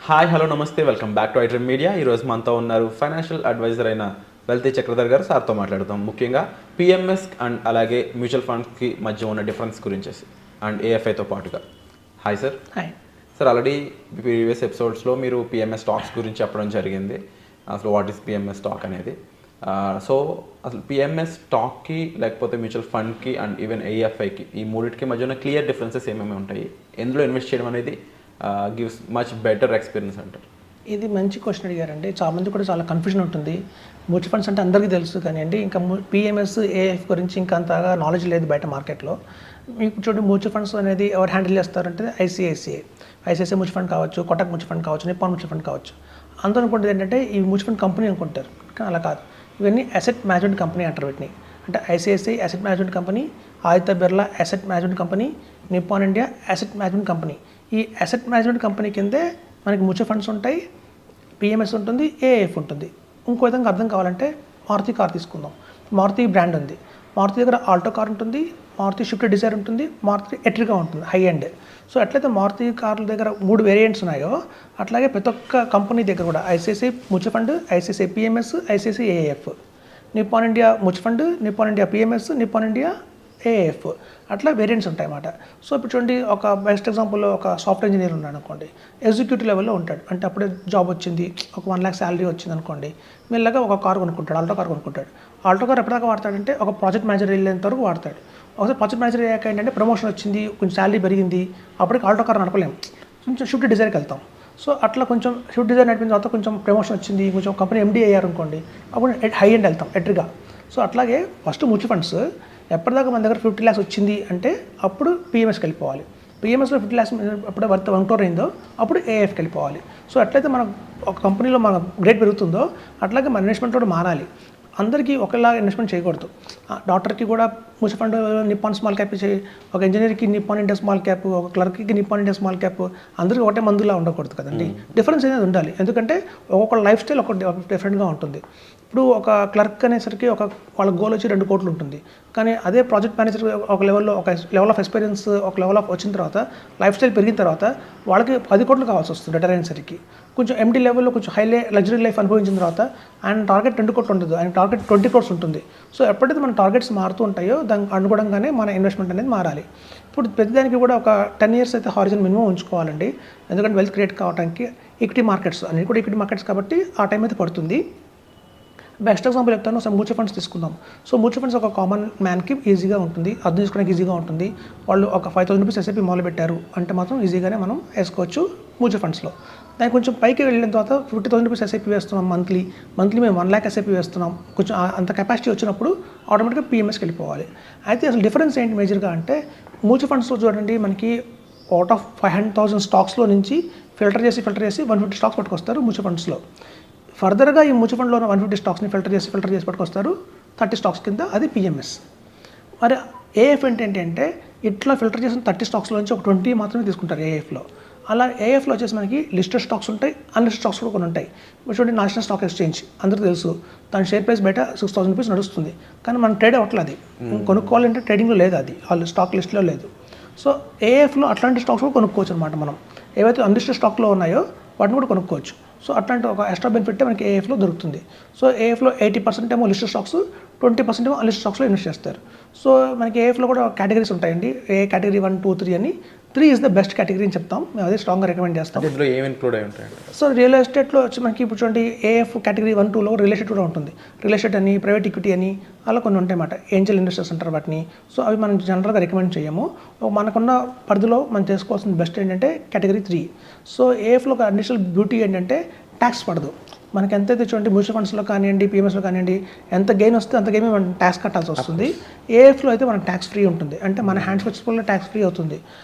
Hi hello namaste, welcome back to iDream Media. ఈరోజు మనతో ఉన్నారు ఫైనాన్షియల్ అడ్వైజర్ అయిన వెల్తీ చక్రధర్ గారు. సార్తో మాట్లాడుతాం ముఖ్యంగా పిఎంఎస్ అండ్ అలాగే మ్యూచువల్ ఫండ్స్కి మధ్య ఉన్న డిఫరెన్స్ గురించి అండ్ ఏఎఫ్ఐతో పాటుగా. Hi sir. Hi sir, already previous ఎపిసోడ్స్లో మీరు పిఎంఎస్ స్టాక్స్ గురించి చెప్పడం జరిగింది. అసలు వాట్ ఈస్ పిఎంఎస్ స్టాక్ అనేది. సో అసలు పిఎంఎస్ స్టాక్కి లేకపోతే మ్యూచువల్ ఫండ్కి అండ్ ఈవెన్ ఏఎఫ్ఐకి ఈ మూడింటికి మధ్య ఉన్న క్లియర్ డిఫరెన్సెస్ ఏమేమి ఉంటాయి, ఎందులో ఇన్వెస్ట్ చేయడం అనేది గివ్స్ మచ్ బెటర్ ఎక్స్పీరియన్స్ అంటారు? ఇది మంచి క్వశ్చన్ అడిగారండి. చాలామంది కూడా చాలా కన్ఫ్యూజన్ ఉంటుంది. మ్యూచువల్ ఫండ్స్ అంటే అందరికీ తెలుసు, కానీ అండి ఇంకా పిఎంఎస్ ఏఎఫ్ గురించి ఇంకా అంతగా నాలెడ్జ్ లేదు బయట మార్కెట్లో. మీకు చూడండి, మ్యూచువల్ ఫండ్స్ అనేది ఎవరు హ్యాండిల్ చేస్తారంటే ఐసిఐసిఐ మ్యూచువల్ ఫండ్ కావచ్చు, కొటక్ మ్యూచువల్ ఫండ్ కావచ్చు, నిప్పాన్ మ్యూచువల్ ఫండ్ కావచ్చు. అందరూ అనుకుంటుంది ఏంటంటే ఈ మ్యూచువల్ ఫండ్ కంపెనీ అనుకుంటారు, కానీ అలా కాదు. ఇవన్నీ అసెట్ మేనేజ్మెంట్ కంపెనీ అంటారు వీటిని. అంటే ICICI asset management company, Aditya Birla asset management company, Nippon India asset management company. ఈ అసెట్ మేనేజ్మెంట్ కంపెనీ కిందే మనకి మ్యూచువల్ ఫండ్స్ ఉంటాయి, పిఎంఎస్ ఉంటుంది, ఏఎఫ్ ఉంటుంది. ఇంకో విధంగా అర్థం కావాలంటే మారుతి కార్ తీసుకుందాం. మారుతి బ్రాండ్ ఉంది. మారుతి దగ్గర ఆల్టో కార్ ఉంటుంది, మారుతి స్విఫ్ట్ డిజైర్ ఉంటుంది, మారుతి ఎట్రిగా ఉంటుంది, హై ఎండ్. సో ఎట్లయితే మారుతి కార్ల దగ్గర 3 వేరియంట్స్ ఉన్నాయో, అట్లాగే ప్రతి ఒక్క కంపెనీ దగ్గర కూడా ICICI mutual fund, ICICI PMS, ICICI AF, Nippon India mutual fund, Nippon India PMS, Nippon India AF, అట్లా వేరియంట్స్ ఉంటాయి అన్నమాట. సో ఇప్పుడు చూడండి, ఒక బెస్ట్ ఎగ్జాంపుల్, ఒక సాఫ్ట్వేర్ ఇంజనీర్ ఉన్నాడు అనుకోండి, ఎగ్జిక్యూటివ్ లెవెల్లో ఉంటాడు. అంటే అప్పుడే జాబ్ వచ్చింది, ఒక 1 lakh శాలరీ వచ్చింది అనుకోండి, మెల్లగా ఒక కార్ కొనుక్కుంటాడు, ఆల్టో కార్ కొనుక్కుంటాడు. ఆల్టో కార్ ఎప్పటిదాకా వాడతాడంటే ఒక ప్రాజెక్ట్ మేనేజర్ వెళ్ళేంత వరకు వాడతాడు. ఒకసారి ప్రాజెక్ట్ మేనేజర్ అయ్యాక ఏంటంటే ప్రమోషన్ వచ్చింది, కొంచెం శాలరీ పెరిగింది, అప్పటికి ఆల్టో కార్ నడపలేము, కొంచెం స్విఫ్ట్ డిజైర్కి వెళ్తాం. సో అట్లా కొంచెం స్విఫ్ట్ డిజైర్ నడిపిన తర్వాత కొంచెం ప్రమోషన్ వచ్చింది, కొంచెం కంపెనీ ఎండీ అయ్యారు అనుకోండి, అప్పుడు హై ఎండ్ వెళ్తాం, ఎట్రిగా. సో అట్లాగే ఫస్ట్ మ్యూచువల్ ఫండ్స్ ఎప్పటిదాకా మన దగ్గర 50 lakhs వచ్చింది అంటే అప్పుడు పిఎంఎస్కి వెళ్ళిపోవాలి. పిఎంఎస్లో 50 lakhs ఎప్పుడే వర్త్ 1 crore అయిందో అప్పుడు ఏఎఫ్కి వెళ్ళిపోవాలి. సో ఎట్లయితే మన ఒక కంపెనీలో మన గ్రేడ్ పెరుగుతుందో అట్లాగే మన ఇన్వెస్ట్మెంట్ కూడా మారాలి. అందరికీ ఒకలా ఇన్వెస్ట్మెంట్ చేయకూడదు. డాక్టర్కి కూడా mutual fund Nippon small cap చేయి, ఒక ఇంజనీర్కి నిప్పాన్ ఇండియా స్మాల్ క్యాప్, ఒక క్లర్క్కి నిప్పాన్ ఇండియా స్మాల్ క్యాప్, అందరికీ ఒకటే మందులా ఉండకూడదు కదండి. డిఫరెన్స్ అనేది ఉండాలి, ఎందుకంటే ఒక్కొక్క లైఫ్ స్టైల్ ఒక డిఫరెంట్గా ఉంటుంది. ఇప్పుడు ఒక క్లర్క్ అనేసరికి వాళ్ళ గోల్ వచ్చి 2 కోట్లు ఉంటుంది, కానీ అదే ప్రాజెక్ట్ మేనేజర్ ఒక లెవెల్ ఆఫ్ ఎక్స్పీరియన్స్, ఒక లెవెల్ ఆఫ్ వచ్చిన తర్వాత, లైఫ్ స్టైల్ పెరిగిన తర్వాత వాళ్ళకి 10 కోట్లు కావాల్సి వస్తుంది రిటైర్ అయినసరికి. కొంచెం ఎండీ లెవెల్లో కొంచెం లగ్జరీ లైఫ్ అనుభవించిన తర్వాత ఆయన టార్గెట్ 2 కోట్లు ఉండదు, ఆయన టార్గెట్ 20 crores ఉంటుంది. సో ఎప్పుడైతే మన టార్గెట్స్ మారుతూ ఉంటాయో దానికి అనుగుణంగానే మన ఇన్వెస్ట్మెంట్ అనేది మారాలి. ఇప్పుడు ప్రతిదానికి కూడా ఒక 10 years అయితే హారిజన్ మినిమం ఉంచుకోవాలండి, ఎందుకంటే వెల్త్ క్రియేట్ కావడానికి. ఈక్విటీ మార్కెట్స్ అన్ని కూడా ఈక్విటీ మార్కెట్స్ కాబట్టి ఆ టైం అయితే పడుతుంది. బెస్ట్ ఎగ్జాంపుల్ చెప్తాను, మ్యూచువల్ ఫండ్స్ తీసుకుందాం. సో మ్యూచువల్ ఫండ్స్ ఒక కామన్ మ్యాన్కి ఈజీగా ఉంటుంది, అర్థం చేసుకోవడానికి ఈజీగా ఉంటుంది. వాళ్ళు ఒక 5,000 రూపీస్ ఎస్ఐపి మొదలు పెట్టారు అంటే మాత్రం ఈజీగానే మనం వేసుకోవచ్చు మ్యూచువల్ ఫండ్స్లో. దానికి కొంచెం పైకి వెళ్ళిన తర్వాత 50,000 రూపీస్ ఎస్ఐపి వేస్తున్నాం, మంత్లీ మేము 1 lakh ఎస్ఐపి వేస్తున్నాం, కొంచెం అంత కెపాసిటీ వచ్చినప్పుడు ఆటోమేటిక్గా పిఎంఎస్కి వెళ్ళిపోవాలి. అయితే అసలు డిఫరెన్స్ ఏంటి మేజర్గా అంటే, మ్యూచువల్ ఫండ్స్లో చూడండి, మనకి అవుట్ ఆఫ్ 500,000 స్టాక్స్లో నుంచి ఫిల్టర్ చేసి 150 స్టాక్స్ పట్టుకొస్తారు మ్యూచువల్ ఫండ్స్లో. ఫర్దర్గా ఈ మ్యూచువల్ ఫండ్లో 150 స్టాక్స్ని ఫిల్టర్ చేసి పట్టుకొస్తారు 30 స్టాక్స్ కింద, అది పిఎంఎస్. మరి ఏఎఫ్ ఏంటంటే ఇట్లా ఫిల్టర్ చేసిన 30 స్టాక్స్లోంచి ఒక 20 మాత్రమే తీసుకుంటారు ఏఎఫ్లో. అలా ఏఎఫ్లో వచ్చేసి మనకి లిస్టెడ్ స్టాక్స్ ఉంటాయి, అన్లిస్టెడ్ స్టాక్స్ కూడా కొన్ని ఉంటాయి. చూడండి, నేషనల్ స్టాక్ ఎక్స్చేంజ్ అందరికీ తెలుసు, దాని షేర్ ప్రైస్ బయట 6,000 రూపీస్ నడుస్తుంది, కానీ మనం ట్రేడ్ అవ్వట్లేదు. అది కొనుక్కోవాలంటే ట్రేడింగ్లో లేదు, అది వాళ్ళు స్టాక్ లిస్ట్లో లేదు. సో ఏఎఫ్లో అట్లాంటి స్టాక్స్ కూడా కొనుక్కోవచ్చు అనమాట. మనం ఏవైతే అన్లిస్టెడ్ స్టాక్లో ఉన్నాయో వాటిని కూడా కొనుక్కోవచ్చు. సో అట్లాంటి ఒక ఎక్స్ట్రా బెనిఫిట్ మనకి ఏఎఫ్లో దొరుకుతుంది. సో ఏఎఫ్లో 80% ఏమో లిస్టెడ్ స్టాక్స్, 20% ఏమో అన్లిస్టెడ్ స్టాక్స్లో ఇన్వెస్ట్ చేస్తారు. సో మనకి ఏఎఫ్లో కూడా కేటగిరీస్ ఉంటాయండి, ఏ కేటగిరీ 1, 2, 3 అని. 3 is the బెస్ట్ కేటగిరీ అని చెప్తాం, మేము అదే స్ట్రాంగ్గా రికమెండ్ చేస్తాం. ఇందులో ఏమి ఇంక్లూడ్ అయి ఉంటాయండి? సో రియల్ ఎస్టేట్లో వచ్చి మనకి ఇప్పుడు చూడండి, ఏఎఫ్ కేటగిరీ 1, 2లో రియల్ ఎస్టేట్ కూడా ఉంటుంది. రియల్ ఎస్టేట్ అని, ప్రైవేట్ ఈక్విటీ అని అలా కొన్ని ఉంటాయి అన్నమాట, ఏంజల్ ఇన్వెస్టర్స్ అంటారు వాటిని. సో అవి మనం జనరల్గా రికమెండ్ చేయము. మనకున్న పరిధిలో మనం చేసుకోవాల్సిన బెస్ట్ ఏంటంటే కేటగిరీ 3. సో ఏఎఫ్లో ఒక అడిషనల్ బ్యూటీ ఏంటంటే ట్యాక్స్ పడదు. మనకి ఎంతైతే చూడండి మ్యూచువల్ ఫండ్స్లో కానివ్వండి, పిఎంఎస్లో కానివ్వండి, ఎంత గెయిన్ వస్తే అంత గెయిన్ మనం ట్యాక్స్ కట్టాల్సి వస్తుంది. ఏఎఫ్లో అయితే మనకు ట్యాక్స్ ఫ్రీ ఉంటుంది, అంటే మన హ్యాండ్స్ వచ్చేప్పుడు ట్యాక్స్ ఫ్రీ అవుతుంది.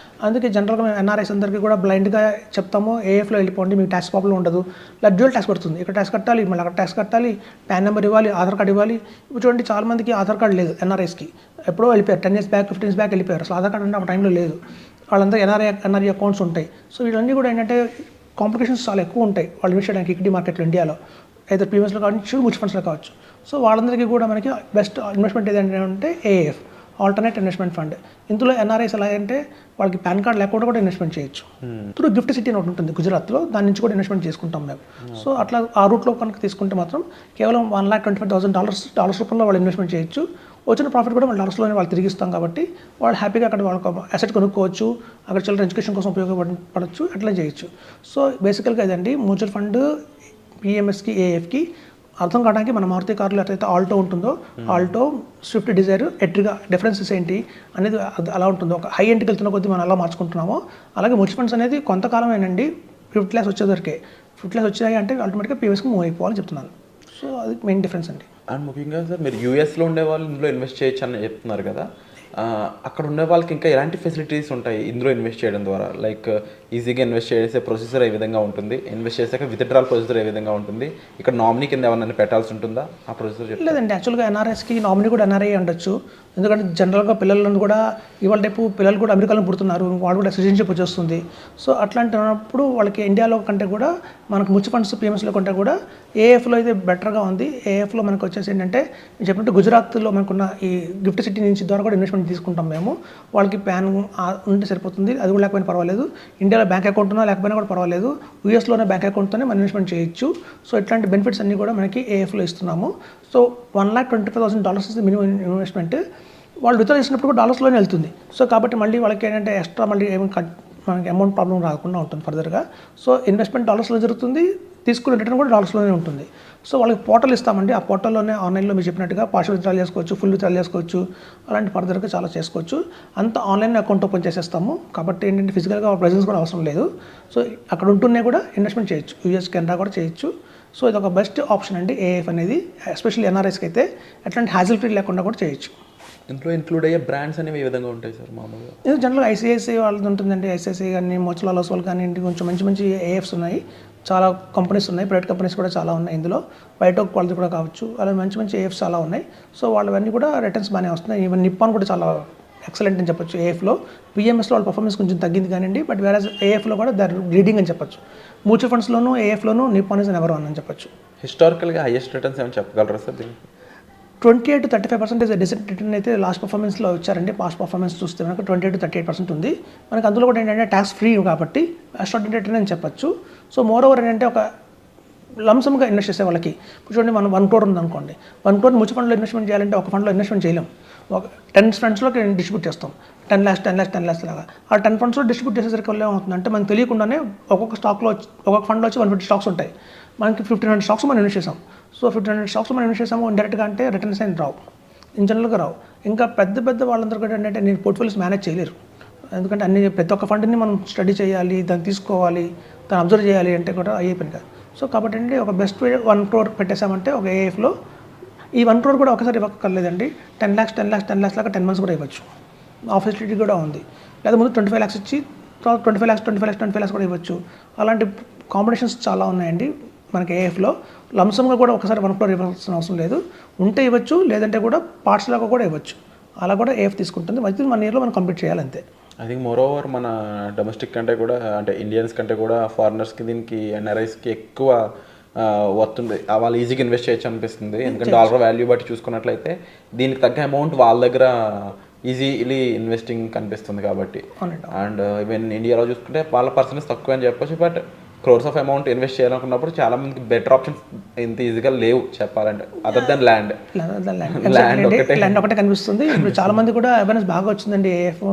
అందుకే జనరల్గా మేము ఎన్ఆర్ఐస్ అందరికీ కూడా బ్లైండ్గా చెప్తాము, ఏఎఫ్లో వెళ్ళిపోండి, మీకు ట్యాక్స్ ప్రాబ్లం ఉండదు. ఇలా డ్యూయల్ ట్యాక్స్ పడుతుంది, ఇక్కడ ట్యాక్స్ కట్టాలి, మళ్ళీ అక్కడ ట్యాక్స్ కట్టాలి, పాన్ నెంబర్ ఇవ్వాలి, ఆధార్ కార్డు ఇవ్వాలి. ఇప్పుడు చూడండి, చాలామందికి ఆధార్ కార్డు లేదు ఎన్ఆర్ఐస్కి, ఎప్పుడో వెళ్ళిపోయారు, 10 years బ్యాక్ 15 years బ్యాక్ వెళ్ళిపోయారు. అసలు ఆధార్ కార్డు అంటే ఒక టైంలో లేదు. వాళ్ళందరూ ఎన్ఆర్ఐ అకౌంట్స్ ఉంటాయి. సో వీళ్ళన్నీ కూడా ఏంటంటే కాంప్లికేషన్స్ చాలా ఎక్కువ ఉంటాయి వాళ్ళు ఇన్వెస్ట్ చేయడానికి ఈక్విటీ మార్కెట్లో ఇండియాలో, అయితే ప్రీమియస్లో కావచ్చు, మ్యూచువల్ ఫండ్స్లో కావచ్చు. సో వాళ్ళందరికీ కూడా మనకి బెస్ట్ ఇన్వెస్ట్మెంట్ ఏదంటే ఏఎఫ్. Alternate investment fund. ఇందులో ఎన్ఆర్ఐస్ ఎలా అంటే వాళ్ళకి పాన్ కార్డ్ లేకుండా కూడా ఇన్వెస్ట్మెంట్ చేయొచ్చు. త్రూ గిఫ్ట్ సిటీ అని ఒకటి ఉంటుంది గుజరాత్లో, దాని నుంచి కూడా ఇన్వెస్ట్మెంట్ చేసుకుంటాం మేము. సో అట్లా ఆ రూట్లో కనుక తీసుకుంటే మాత్రం కేవలం $1,25,000 రూపంలో వాళ్ళు ఇన్వెస్ట్మెంట్ చేయొచ్చు. వచ్చిన ప్రాఫిట్ కూడా వాళ్ళ డాలర్స్లోనే వాళ్ళు తిరిగి ఇస్తాం కాబట్టి వాళ్ళు హ్యాపీగా అక్కడ వాళ్ళకి అసెట్ కొనుక్కోవచ్చు, అక్కడ చిల్డ్రన్ ఎడ్యుకేషన్ కోసం ఉపయోగపడచ్చు, అట్లా చేయొచ్చు. సో బేసికల్గా ఇదండి మ్యూచువల్ ఫండ్ పిఎంఎస్కి ఏఎఫ్కి అర్థం కావడానికి మన మారుతి కార్లో ఎట్లయితే ఆల్టో ఉంటుందో ఆల్టో, స్విఫ్ట్ డిజైర్, ఎట్రిగా డిఫరెన్సెస్ ఏంటి అనేది అలా ఉంటుందో, ఒక హై ఎండ్కి వెళ్తున్న కొద్దీ మనం ఎలా మార్చుకుంటున్నామో అలాగే మ్యూచువల్ ఫండ్స్ అనేది కొంతకాలమేనండి. 5th క్లాస్ వచ్చేసరికి 5th క్లాస్ వచ్చాయి అంటే ఆటోమేటిక్గా పిఎస్కి మూవ్ అయిపోవాలని చెప్తున్నాను. సో అది మెయిన్ డిఫరెన్స్ అండి. అండ్ ముఖ్యంగా సార్ మీరు యూఎస్లో ఉండే వాళ్ళు ఇందులో ఇన్వెస్ట్ చేయొచ్చు అని చెప్తున్నారు కదా, అక్కడ ఉండే వాళ్ళకి ఇంకా ఎలాంటి ఫెసిలిటీస్ ఉంటాయి ఇందులో ఇన్వెస్ట్ చేయడం ద్వారా? లైక్ ఈజీగా ఇన్వెస్ట్ చేసే ప్రొసీజర్ ఏ విధంగా ఉంటుంది, ఇన్వెస్ట్ చేశాక విత్డ్రాల్ ప్రొసీజర్ ఏ విధంగా ఉంటుంది, ఇక్కడ నామినీ కింద ఏమన్నా పెట్టాల్సి ఉంటుందా ఆ ప్రొసీజర్? లేదండి, యాక్చువల్గా ఎన్ఆర్ఎస్కి నామినీ కూడా ఎన్ఆర్ఐ ఉండొచ్చు. ఎందుకంటే జనరల్గా పిల్లలను కూడా ఇవాళ రేపు పిల్లలు కూడా అమెరికాలో పుడుతున్నారు, వాళ్ళు కూడా సిటిజన్షిప్ వచ్చేస్తుంది. సో అట్లాంటినప్పుడు వాళ్ళకి ఇండియాలో కంటే కూడా మనకు మ్యూచువల్ ఫండ్స్ పిఎంఎస్లో కంటే కూడా ఏఎఫ్లో అయితే బెటర్గా ఉంది. ఏఎఫ్లో మనకు వచ్చేసి ఏంటంటే నేను చెప్పినట్టు గుజరాత్లో మనకున్న ఈ గిఫ్ట్ సిటీ నుంచి ద్వారా కూడా ఇన్వెస్ట్మెంట్ తీసుకుంటాం మేము. వాళ్ళకి ప్యాన్ ఉంటే సరిపోతుంది, అది కూడా లేకపోయినా పర్వాలేదు. ఇండియాలో బ్యాంక్ అకౌంట్ ఉన్నా లేకపోయినా కూడా పర్వాలేదు, యూఎస్లోనే బ్యాంక్ అకౌంట్తోనే మనం ఇన్వెస్ట్మెంట్ చేయొచ్చు. సో ఇట్లాంటి బెనిఫిట్స్ అన్నీ కూడా మనకి ఏఎఫ్లో ఇస్తున్నాము. So $1,25,000 is minimum investment. వాళ్ళు విత్డ్రా చేసినప్పుడు కూడా డాలర్స్లోనే వెళ్తుంది. సో కాబట్టి మళ్ళీ వాళ్ళకి ఏంటంటే ఎక్స్ట్రా మళ్ళీ ఏమి మనకి అమౌంట్ ప్రాబ్లం రాకుండా ఉంటుంది ఫర్దర్గా. సో ఇన్వెస్ట్మెంట్ డాలర్స్లో జరుగుతుంది, తీసుకునే రిటర్న్ కూడా డాలర్స్లోనే ఉంటుంది. సో వాళ్ళకి పోర్టల్ ఇస్తామండి, ఆ పోర్టల్లోనే ఆన్లైన్లో మీరు చెప్పినట్టుగా పార్షల్ విత్డ్రాల్ చేసుకోవచ్చు, ఫుల్ విత్డ్రాల్ చేసుకోవచ్చు, అలాంటి ఫర్దర్గా చాలా చేసుకోవచ్చు. అంతా ఆన్లైన్ అకౌంట్ ఓపెన్ చేసేస్తాము కాబట్టి ఏంటంటే ఫిజికల్గా ప్రెజెన్స్ కూడా అవసరం లేదు. సో అక్కడ ఉంటూనే కూడా ఇన్వెస్ట్మెంట్ చేయొచ్చు, యూఎస్ కెనడా కూడా చేయొచ్చు. సో ఇది ఒక బెస్ట్ ఆప్షన్ అండి ఏఎఫ్ అనేది, ఎస్పెషల్లీ ఎన్ఆర్ఐస్కి అయితే ఎట్లాంటి హ్యాజిల్ ఫ్రీ లేకుండా కూడా చేయొచ్చు. ఇంట్లో ఇంక్లూడ్ అయ్యే బ్రాండ్స్ అనేవి ఏ విధంగా ఉంటాయి సార్ మామూలుగా? ఇది జనరల్గా ఐసిఐసిఐ వాళ్ళది ఉంటుందండి, ఐసిఐసిఐ కానీ మోతిలాల్ ఓస్వాల్ కానివ్వండి, కొంచెం మంచి మంచి ఏఎఫ్స్ ఉన్నాయి, చాలా కంపెనీస్ ఉన్నాయి, ప్రైవేట్ కంపెనీస్ కూడా చాలా ఉన్నాయి ఇందులో, బయట వాళ్ళది కూడా కావచ్చు, అలా మంచి మంచి ఏఎఫ్స్ చాలా ఉన్నాయి. సో వాళ్ళవన్నీ కూడా రిటర్న్స్ బాగానే వస్తున్నాయి. ఈవెన్ నిప్పాన్ కూడా చాలా ఎక్సలెంట్ అని చెప్పొచ్చు ఏఎఫ్లో. పిఎంఎస్లో వాళ్ళ పర్ఫార్మెన్స్ కొంచెం తగ్గింది కానివ్వండి, బట్ వేరే ఏఎఫ్లో కూడా దర్ లీడింగ్ అని చెప్పొచ్చు. మ్యూచువల్ ఫండ్స్లోనూ ఏఎఫ్లోనూ నిప్పాన్ ఇస్ నెంబర్ 1 అని చెప్పొచ్చు. హిస్టారికల్గా హైయెస్ట్ రిటర్న్స్ ఏమైనా చెప్పగలరా సార్ దీనికి? 28-35% డెసెంట్ రిటర్న్ అయితే లాస్ట్ పర్ఫార్మెన్స్లో వచ్చారండి. పాస్ట్ పర్ఫార్మెన్స్ చూస్తే మనకు 28-38% ఉంది. మనకు అందులో కూడా ఏంటంటే ట్యాక్స్ ఫ్రీ కాబట్టి ఎక్స్ట్రాడినరీ రిటర్న్ అని చెప్పొచ్చు. సో మోర్ ఓవర్ ఏంటంటే ఒక లంసమ్గా ఇన్వెస్ట్ చేసే వాళ్ళకి ఇప్పుడు చూడండి, మనం 1 crore ఉందనుకోండి, 1 crore మ్యూచువల్ ఫండ్లో ఇన్వెస్ట్మెంట్ చేయాలంటే ఒక ఫండ్లో ఇన్వెస్ట్మెంట్ చేయలేం, ఒక 10 ఫండ్స్లోకి డిస్ట్రిబ్యూట్ చేస్తాం, 10 lakhs లాగా. ఆ 10 fundsలో డిస్ట్రిబ్యూట్ చేసేసరికి వల్ల ఏమవుతుందంటే మనకు తెలియకుండానే ఒక్కొక్క స్టాక్లో ఒక్కొక్క ఫండ్లో వచ్చి 150 స్టాక్స్ ఉంటాయి, మనకి 1500 స్టాక్స్ మనం ఇన్వెస్ట్ చేసాం. సో 1500 స్టాక్స్ మనం ఇన్వెస్ట్ చేసాము, ఇండైరెక్ట్గా అంటే రిటర్న్స్ అయిన రావు, ఇన్ జనరల్గా రావు. ఇంకా పెద్ద పెద్ద వాళ్ళందరూ కూడా ఏంటంటే నేను పోర్ట్ఫోలియోస్ మేనేజ్ చేయలేరు, ఎందుకంటే అన్ని ప్రతి ఒక్క ఫండ్ని మనం స్టడీ చేయాలి, దాన్ని తీసుకోవాలి, దాన్ని అబ్జర్వ్ చేయాలి అంటే కూడా అయ్యే పని కాదు. సో కాబట్టి అంటే ఒక బెస్ట్ వే 1 crore పెట్టేసామంటే ఒక ఏఎఫ్లో ఈ 1 crore కూడా ఒకసారి ఇవ్వక్కర్లేదండి, 10 lakhs లాగా 10 months కూడా ఇవ్వచ్చు, ఆ ఫెసిలిటీ కూడా ఉంది. లేదా ముందు 25 lakhs ఇచ్చి తర్వాత 25 lakhs కూడా ఇవ్వచ్చు. అలాంటి కాంబినేషన్స్ చాలా ఉన్నాయండి మనకి ఏఎఫ్లో. లంసమ్గా కూడా ఒకసారి 1 crore ఇవ్వాల్సిన అవసరం లేదు, ఉంటే ఇవ్వచ్చు, లేదంటే కూడా పార్ట్స్ లాగా కూడా ఇవ్వచ్చు. అలా కూడా ఏఎఫ్ తీసుకుంటుంది. అయితే 1 yearలో మనం కంప్లీట్ చేయాలి అంతే. ఐ థింక్ మోర్ ఓవర్ మన డొమెస్టిక్ కంటే కూడా అంటే ఇండియన్స్ కంటే కూడా ఫారినర్స్కి దీనికి ఎన్ఆర్ఐస్కి ఎక్కువ వస్తుంది, వాళ్ళు ఈజీగా ఇన్వెస్ట్ చేయొచ్చు అనిపిస్తుంది. ఎందుకంటే డాలర్ వాల్యూ బట్టి చూసుకున్నట్లయితే దీనికి తగ్గ అమౌంట్ వాళ్ళ దగ్గర ఈజీలీ ఇన్వెస్టింగ్ కనిపిస్తుంది కాబట్టి. అండ్ ఈవెన్ ఇండియాలో చూసుకుంటే వాళ్ళ పర్సెంటేజ్ తక్కువ అని చెప్పొచ్చు, but crores of amount invest చేయాలనుకున్నప్పుడు చాలా మందికి బెటర్ ఆప్షన్స్ ఇంత ఈజీగా లేవు చెప్పాలంటే, అదర్ దెన్ ల్యాండ్ ఒకటే కనిపిస్తుంది. ఇప్పుడు చాలా మంది కూడా అవేర్నెస్ బాగా వచ్చిందండి ఏఎఫ్.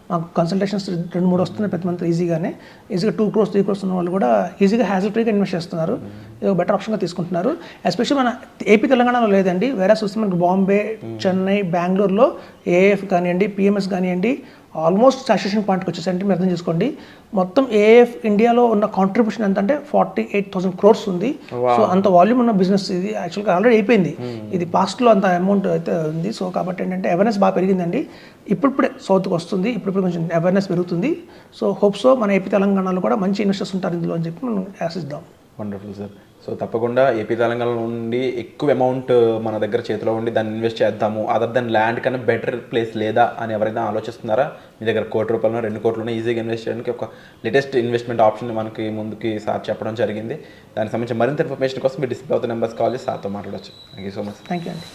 మాకు కన్సల్టేషన్స్ 2-3 వస్తున్నాయి ప్రతి మంత్ ఈజీగా 2 crores 3 crores ఉన్న వాళ్ళు కూడా ఈజీగా హ్యాజిల్ ఫ్రీగా ఇన్వెస్ట్ చేస్తున్నారు. ఇది ఒక బెటర్ ఆప్షన్గా తీసుకుంటున్నారు. ఎస్పెషల్లీ మన ఏపీ తెలంగాణలో లేదండి, వేరే చూస్తే మనకి బాంబే, చెన్నై, బెంగళూరులో ఏఎఫ్ కానివ్వండి, పిఎంఎస్ కానివ్వండి, ఆల్మోస్ట్ సాచురేషన్ పాయింట్కి వచ్చేసంటే మీరు అర్థం చేసుకోండి. మొత్తం ఏఎఫ్ ఇండియాలో ఉన్న కాంట్రిబ్యూషన్ ఎంత అంటే 48,000 crores ఉంది. సో అంత వాల్యూమ్ ఉన్న బిజినెస్ ఇది, యాక్చువల్గా ఆల్రెడీ అయిపోయింది, ఇది పాస్ట్లో అంత అమౌంట్ అయితే ఉంది. సో కాబట్టి ఏంటంటే అవేర్నెస్ బాగా పెరిగిందండి, ఇప్పుడిప్పుడే సౌత్కి వస్తుంది, ఇప్పుడు కొంచెం అవేర్నెస్ పెరుగుతుంది. సో హోప్స్ మన ఏపీ తెలంగాణలో కూడా మంచి ఇన్వెస్టర్స్ ఉంటారు ఇందులో అని చెప్పి మనం ఆశిద్దాం. Wonderful sir. సో తప్పకుండా ఏపీ తెలంగాణ నుండి ఎక్కువ అమౌంట్ మన దగ్గర చేతిలో ఉండి దాన్ని ఇన్వెస్ట్ చేద్దాము, అదర్ దెన్ ల్యాండ్ కన్నా బెటర్ ప్లేస్ లేదా అని ఎవరైనా ఆలోచిస్తున్నారా, మీ దగ్గర ₹1 కోటి 2 కోట్లు ఈజీగా ఇన్వెస్ట్ చేయడానికి ఒక లేటెస్ట్ ఇన్వెస్ట్మెంట్ ఆప్షన్ మనకి ముందుకి సార్ చెప్పడం జరిగింది. దానికి సంబంధించి మరింత ఇన్ఫర్మేషన్ కోసం మీ డిస్ప్లే అవుతున్న నెంబర్స్ కాల్ చేసి సార్తో మాట్లాడవచ్చు. Thank you so much. Thank you అండి.